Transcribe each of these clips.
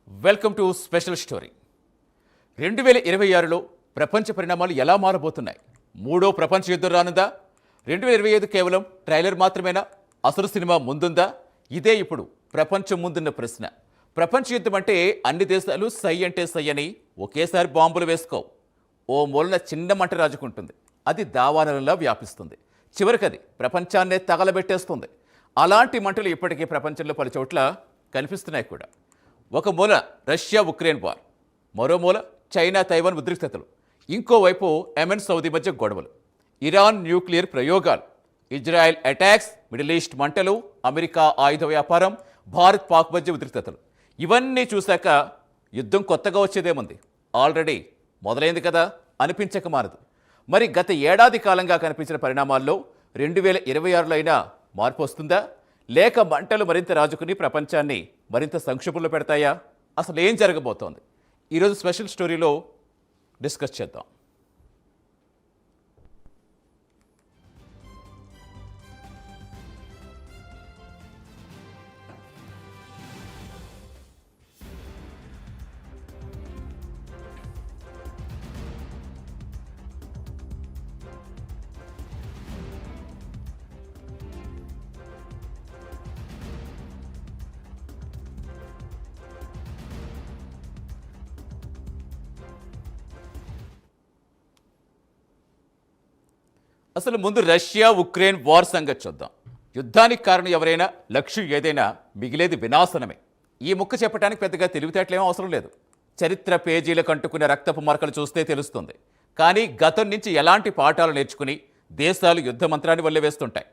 Welcome to special story. 2026లో ప్రపంచ పరిణామాలు ఎలా మారబోతున్నాయి? మూడో ప్రపంచ యుద్ధం రానుందా? 2025 కేవలం ట్రైలర్ మాత్రమేనా? అసలు సినిమా ముందుందా? ఇదే ఇప్పుడు ప్రపంచం ముందున్న ప్రశ్న. ప్రపంచ యుద్ధం అంటే అన్ని దేశాలు సై అంటే సై అని ఒకేసారి బాంబులు వేసుకోవు. ఓ మూలన చిన్న మంట రాజుకుంటుంది, అది దావానలంలా వ్యాపిస్తుంది, చివరికది ప్రపంచాన్నే తగలబెట్టేస్తుంది. అలాంటి మంటలు ఇప్పటికీ ప్రపంచంలో పలు చోట్ల కనిపిస్తున్నాయి కూడా. ఒక మూల రష్యా ఉక్రెయిన్ వార్, మరో మూల చైనా తైవాన్ ఉద్రిక్తతలు, ఇంకోవైపు యెమెన్ సౌదీ మధ్య గొడవలు, ఇరాన్ న్యూక్లియర్ ప్రయోగాలు, ఇజ్రాయెల్ అటాక్స్, మిడిల్ ఈస్ట్ మంటలు, అమెరికా ఆయుధ వ్యాపారం, భారత్ పాక్ మధ్య ఉద్రిక్తతలు. ఇవన్నీ చూశాక యుద్ధం కొత్తగా వచ్చేదేముంది, ఆల్రెడీ మొదలైంది కదా అనిపించక మారదు. మరి గత ఏడాది కాలంగా కనిపించిన పరిణామాల్లో 2026లో అయినా మార్పు వస్తుందా? లేక మంటలు మరింత రాజుకుని ప్రపంచాన్ని మరింత సంక్షోభంలో పెడతాయా? అసలు ఏం జరగబోతోంది? ఈరోజు స్పెషల్ స్టోరీలో డిస్కస్ చేద్దాం. అసలు ముందు రష్యా ఉక్రెయిన్ వార్ సంగతి చూద్దాం. యుద్ధానికి కారణం ఎవరైనా, లక్ష్యం ఏదైనా, మిగిలేది వినాశనమే. ఈ ముక్క చెప్పడానికి పెద్దగా తెలివితేటలేమో అవసరం లేదు. చరిత్ర పేజీలకు అంటుకునే రక్తపు మరకలు చూస్తే తెలుస్తుంది. కానీ గతం నుంచి ఎలాంటి పాఠాలు నేర్చుకుని దేశాలు యుద్ధ మంత్రాన్ని వల్లవేస్తుంటాయి,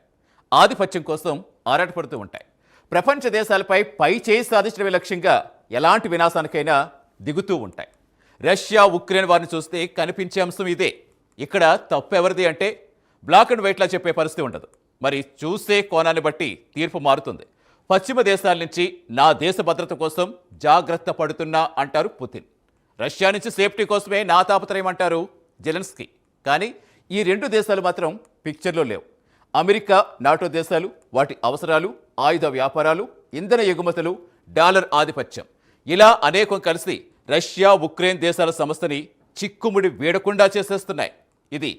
ఆధిపత్యం కోసం ఆరాటపడుతూ ఉంటాయి. ప్రపంచ దేశాలపై పై చేయి సాధించడమే లక్ష్యంగా ఎలాంటి వినాశానికైనా దిగుతూ ఉంటాయి. రష్యా ఉక్రెయిన్ వారిని చూస్తే కనిపించే అంశం ఇదే. ఇక్కడ తప్పు ఎవరిది అంటే బ్లాక్ అండ్ వైట్లా చెప్పే పరిస్థితి ఉండదు. మరి చూసే కోణాన్ని బట్టి తీర్పు మారుతుంది. పశ్చిమ దేశాల నుంచి నా దేశ భద్రత కోసం జాగ్రత్త పడుతున్నా అంటారు పుతిన్. రష్యా నుంచి సేఫ్టీ కోసమే నా తాపత్రయం అంటారు జెలెన్స్కీ. కానీ ఈ రెండు దేశాలు మాత్రం పిక్చర్లో లేవు. అమెరికా, నాటో దేశాలు, వాటి అవసరాలు, ఆయుధ వ్యాపారాలు, ఇంధన ఎగుమతులు, డాలర్ ఆధిపత్యం, ఇలా అనేకం కలిసి రష్యా ఉక్రెయిన్ దేశాల సమస్యని చిక్కుముడి వీడకుండా చేసేస్తున్నాయి. ఇది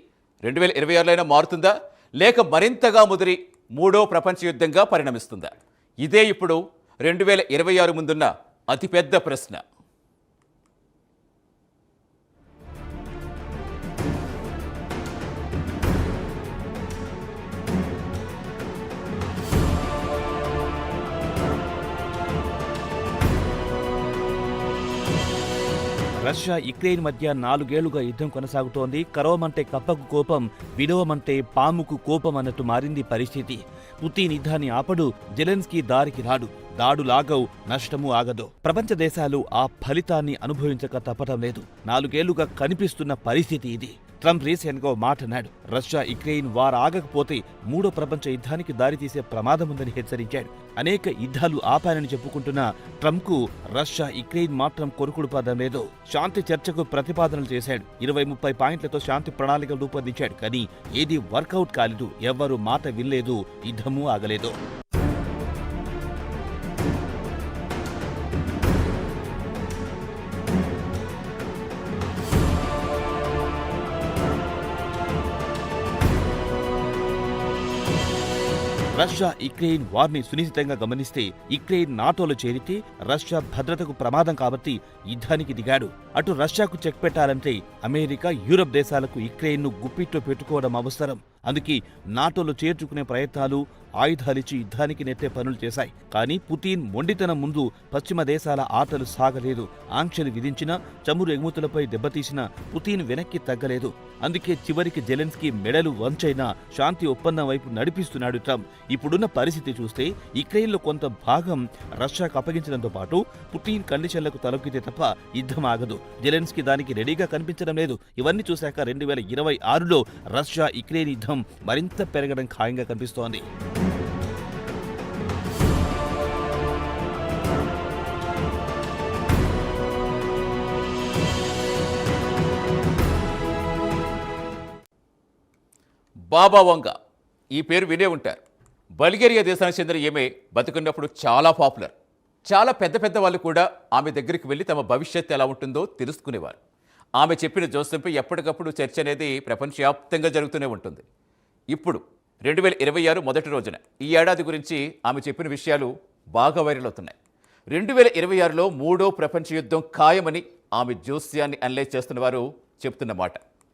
2026లో అయినా మారుతుందా? లేక మరింతగా ముదిరి మూడో ప్రపంచ యుద్ధంగా పరిణమిస్తుందా? ఇదే ఇప్పుడు 2026 ముందున్న అతిపెద్ద ప్రశ్న. రష్యా యుక్రెయిన్ మధ్య 4 ఏళ్లుగా యుద్ధం కొనసాగుతోంది. కరవమంటే కప్పకు కోపం, విడవమంటే పాముకు కోపం అన్నట్టు మారింది పరిస్థితి. పుతిన్ యుద్ధాన్ని ఆపడు, జెలెన్స్కీ దారికి రాడు, దాడులాగవు, నష్టము ఆగదు. ప్రపంచ దేశాలు ఆ ఫలితాన్ని అనుభవించక తప్పటం లేదు. 4 ఏళ్లుగా కనిపిస్తున్న పరిస్థితి ఇది. ట్రంప్ రీసెంట్గా మాట అన్నాడు, రష్యా యుక్రెయిన్ వార్ ఆగకపోతే మూడో ప్రపంచ యుద్ధానికి దారితీసే ప్రమాదం ఉందని హెచ్చరించాడు. అనేక యుద్ధాలు ఆపానని చెప్పుకుంటున్న ట్రంప్కు రష్యా యుక్రెయిన్ మాత్రం కొరుకుడు పదం లేదు. శాంతి చర్చకు ప్రతిపాదనలు చేశాడు. 20-30 పాయింట్లతో శాంతి ప్రణాళికలు రూపొందించాడు. కానీ ఏది వర్కౌట్ కాలేదు, ఎవ్వరూ మాట వినలేదు, యుద్ధమూ ఆగలేదు. రష్యా యుక్రెయిన్ వార్ని సునిశ్చితంగా గమనిస్తే యుక్రెయిన్ నాటోలో చేరితే రష్యా భద్రతకు ప్రమాదం కాబట్టి యుద్ధానికి దిగాడు. అటు రష్యాకు చెక్ పెట్టాలంటే అమెరికా, యూరప్ దేశాలకు యుక్రెయిన్ను గుప్పిట్లో పెట్టుకోవడం అవసరం. అందుకే నాటోలో చేర్చుకునే ప్రయత్నాలు, ఆయుధాలిచ్చి యుద్ధానికి నెట్టే పనులు చేశాయి. కానీ పుతిన్ మొండితనం ముందు పశ్చిమ దేశాల ఆటలు సాగలేదు. ఆంక్షలు విధించినా, చమురు ఎగుమతులపై దెబ్బతీసిన పుతిన్ వెనక్కి తగ్గలేదు. అందుకే చివరికి జెలెన్స్కీ మెడలు వంచైనా శాంతి ఒప్పందం వైపు నడిపిస్తున్నాడు ట్రంప్. ఇప్పుడున్న పరిస్థితి చూస్తే యుక్రెయిన్లో కొంత భాగం రష్యాకు అప్పగించడంతో పాటు పుతిన్ కండిషన్లకు తలొక్కితే తప్ప యుద్ధం ఆగదు. జెలెన్స్కీ దానికి రెడీగా కనిపించడం లేదు. ఇవన్నీ చూశాక 2026లో రష్యా యుక్రెయిన్ యుద్ధం మరింత పెరగడం ఖాయంగా కనిపిస్తోంది. బాబా వంగ, ఈ పేరు వినే ఉంటారు. బల్గేరియా దేశానికి చెందిన ఈమె బతుకున్నప్పుడు చాలా పాపులర్. చాలా పెద్ద పెద్ద వాళ్ళు కూడా ఆమె దగ్గరికి వెళ్ళి తమ భవిష్యత్తు ఎలా ఉంటుందో తెలుసుకునేవారు. ఆమె చెప్పిన జోస్యంపై ఎప్పటికప్పుడు చర్చ అనేది ప్రపంచవ్యాప్తంగా జరుగుతూనే ఉంటుంది. ఇప్పుడు 2026 మొదటి రోజున ఈ ఏడాది గురించి ఆమె చెప్పిన విషయాలు బాగా వైరల్ అవుతున్నాయి. 2026లో మూడో ప్రపంచ యుద్ధం ఖాయమని ఆమె జోస్యాన్ని అనలైజ్ చేస్తున్న వారు చెప్తున్న మాట.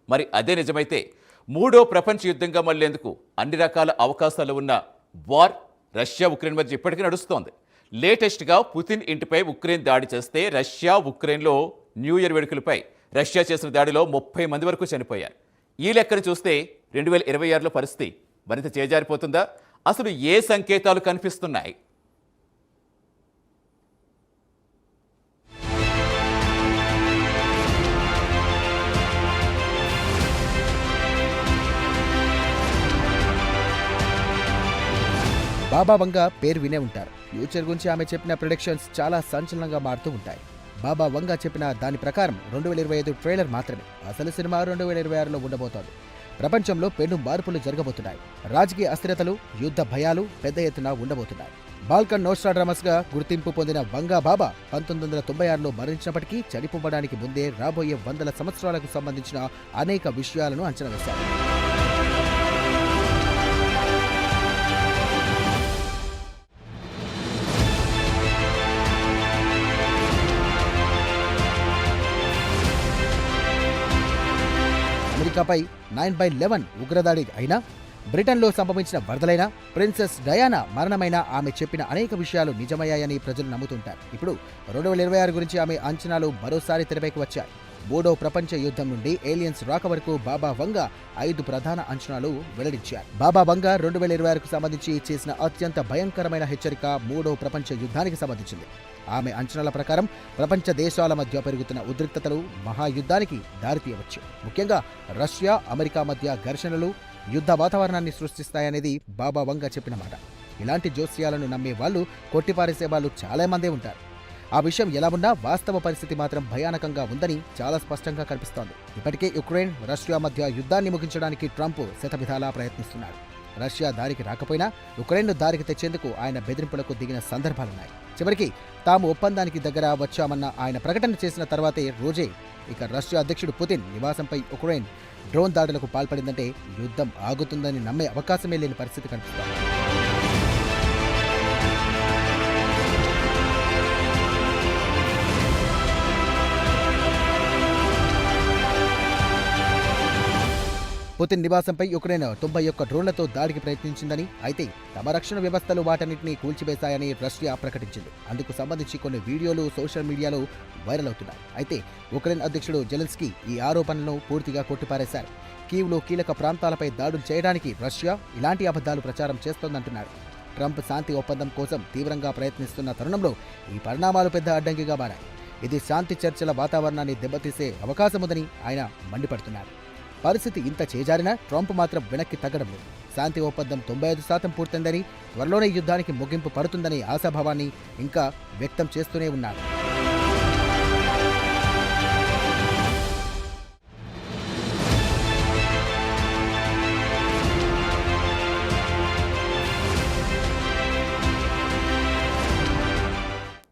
మరి అదే నిజమైతే మూడో ప్రపంచ యుద్ధంగా మళ్ళేందుకు అన్ని రకాల అవకాశాలు ఉన్న వార్ రష్యా ఉక్రెయిన్ మధ్య ఇప్పటికీ నడుస్తోంది. లేటెస్ట్గా పుతిన్ ఇంటిపై ఉక్రెయిన్ దాడి చేస్తే రష్యా ఉక్రెయిన్లో న్యూ ఇయర్ వేడుకలపై రష్యా చేసిన దాడిలో 30 మంది వరకు చనిపోయారు. ఈ లెక్కను చూస్తే 2026లో పరిస్థితి మరింత చేజారిపోతుందా? అసలు ఏ సంకేతాలు కనిపిస్తున్నాయి? బాబా వంగా పేరు వినే ఉంటారు. ఫ్యూచర్ గురించి ఆమె చెప్పిన ప్రిడిక్షన్స్ చాలా సంచలనంగా మారుతూ ఉంటాయి. బాబా వంగా చెప్పిన దాని ప్రకారం 2025 ట్రైలర్ మాత్రమే. అసలు సినిమా 2026లో ఉండబోతోంది. ప్రపంచంలో పెను మార్పులు జరగబోతున్నాయి. రాజకీయ అస్థిరతలు, యుద్ధ భయాలు పెద్ద ఎత్తున ఉండబోతున్నాయి. బాల్కన్ నోస్ట్రాడమస్గా గుర్తింపు పొందిన వంగా బాబా 1996లో మరణించినప్పటికీ చనిపోవడానికి ముందే రాబోయే వందల సంవత్సరాలకు సంబంధించిన అనేక విషయాలను అంచనా వేశారు. అమెరికాపై 9/11 ఉగ్రదాడి అయినా, బ్రిటన్లో సంభవించిన వరదలైనా, ప్రిన్సెస్ డయానా మరణమైన ఆమె చెప్పిన అనేక విషయాలు నిజమయ్యాయని ప్రజలు నమ్ముతుంటారు. ఇప్పుడు 2026 గురించి ఆమె అంచనాలు మరోసారి తెరపైకి వచ్చాయి. మూడో ప్రపంచ యుద్ధం నుండి ఏలియన్స్ రాక వరకు బాబా వంగా 5 ప్రధాన అంచనాలు వెల్లడించారు. బాబా వంగా 2026కు సంబంధించి చేసిన అత్యంత భయంకరమైన హెచ్చరిక మూడో ప్రపంచ యుద్ధానికి సంబంధించింది. ఆమె అంచనాల ప్రకారం ప్రపంచ దేశాల మధ్య పెరుగుతున్న ఉద్రిక్తతలు మహాయుద్ధానికి దారితీయవచ్చు. ముఖ్యంగా రష్యా, అమెరికా మధ్య ఘర్షణలు యుద్ధ వాతావరణాన్ని సృష్టిస్తాయనేది బాబా వంగా చెప్పిన మాట. ఇలాంటి జోస్యాలను నమ్మే వాళ్ళు, కొట్టిపారేసే వాళ్ళు చాలా మందే ఉంటారు. ఆ విషయం ఎలా ఉన్నా వాస్తవ పరిస్థితి మాత్రం భయానకంగా ఉందని చాలా స్పష్టంగా కనిపిస్తోంది. ఇప్పటికే యుక్రెయిన్, రష్యా మధ్య యుద్ధాన్ని ముగించడానికి ట్రంప్ శతవిధాలా ప్రయత్నిస్తున్నాడు. రష్యా దారికి రాకపోయినా యుక్రెయిన్ను దారికి తెచ్చేందుకు ఆయన బెదిరింపులకు దిగిన సందర్భాలున్నాయి. చివరికి తాము ఒప్పందానికి దగ్గర వచ్చామన్న ఆయన ప్రకటన చేసిన తర్వాతే రోజే ఇక రష్యా అధ్యక్షుడు పుతిన్ నివాసంపై ఉక్రెయిన్ డ్రోన్ దాడులకు పాల్పడిందంటే యుద్ధం ఆగుతుందని నమ్మే అవకాశమే లేని పరిస్థితి కనిపిస్తోంది. పుతిన్ నివాసంపై యుక్రెయిన్ 91 డ్రోన్లతో దాడికి ప్రయత్నించిందని, అయితే తమ రక్షణ వ్యవస్థలు వాటన్నిటినీ కూల్చివేశాయని రష్యా ప్రకటించింది. అందుకు సంబంధించి కొన్ని వీడియోలు సోషల్ మీడియాలో వైరల్ అవుతున్నాయి. అయితే ఉక్రెయిన్ అధ్యక్షుడు జెలెన్స్కీ ఈ ఆరోపణలను పూర్తిగా కొట్టిపారేశారు. కీవ్లో కీలక ప్రాంతాలపై దాడులు చేయడానికి రష్యా ఇలాంటి అబద్ధాలు ప్రచారం చేస్తోందంటున్నారు. ట్రంప్ శాంతి ఒప్పందం కోసం తీవ్రంగా ప్రయత్నిస్తున్న తరుణంలో ఈ పరిణామాలు పెద్ద అడ్డంకిగా మారాయి. ఇది శాంతి చర్చల వాతావరణాన్ని దెబ్బతీసే అవకాశముందని ఆయన మండిపడుతున్నారు. పరిస్థితి ఇంత చేజారినా ట్రంప్ మాత్రం వెనక్కి తగ్గడం లేదు. శాంతి ఒప్పందం 95% పూర్తయిందని, త్వరలోనే యుద్ధానికి ముగింపు పడుతుందనే ఆశాభావాన్ని ఇంకా వ్యక్తం చేస్తూనే ఉన్నారు.